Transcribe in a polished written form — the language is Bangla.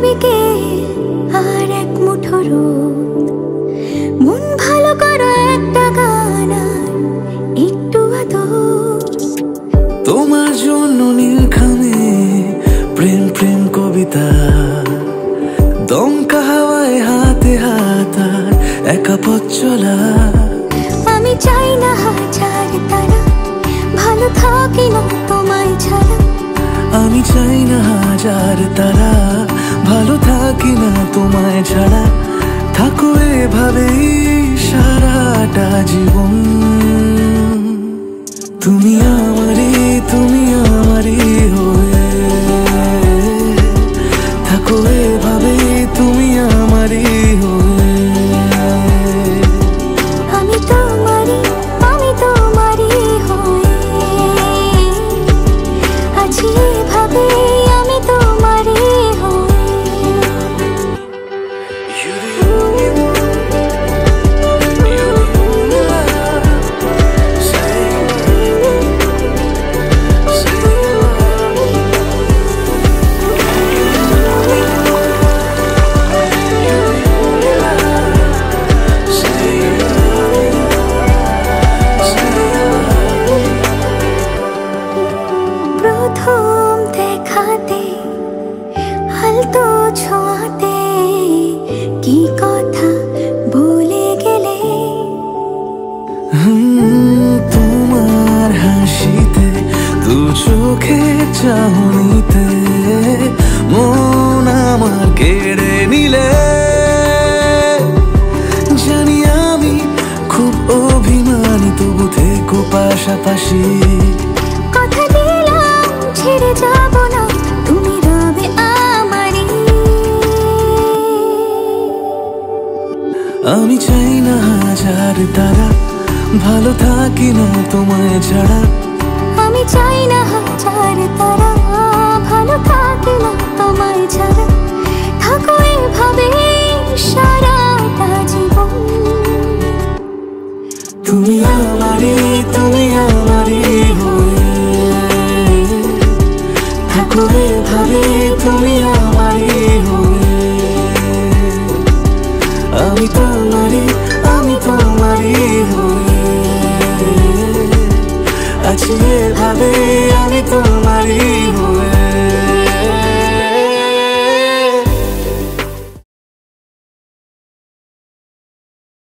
বিকেল আর এক মুঠো রোদ, মন ভালো করা একটা গান আর একটু আদর। তোমার জন্য নীলখামে প্রেম প্রেম কবিতা, দমকা হাওয়ায় হাতে হাত আর একা পথ চলা। আমি চাই না হাজার তারা, ভালো থাকি না তোমায় ছাড়া। আমি চাই না হাজার তারা, ভালো থাকি না তোমায় ছাড়া। থাকো এভাবেই সারাটা জীবন, তুমি আমারই হয়ে। থাকো এভাবেই তুমি আমারই হয়ে। আমি তোমারই হয়ে আছি এভাবে, আমি তোমারই হয়ে। প্রথম দেখাতে হালতো ছোঁয়াতে কি কথা বলে গেলে। তোমার হাসিতে, দু চোখে চাহনিতে মন আমার কেড়ে নিলে। জানি আমি খুব অভিমানী, তবু থেকো পাশাপাশি। কথা দিলাম ছেড়ে যাব না, তুমি রবে আমারই। আমি চাই না হাজার তারা, ভালো থাকি না তোমায় ছাড়া। আমি চাই না হাজার তারা, ভালো থাকি না তোমায় ছাড়া। থাকো এভাবে সারাটা জীবন, তুমি আমারই হয়ে। থাকো এভাবে তুমি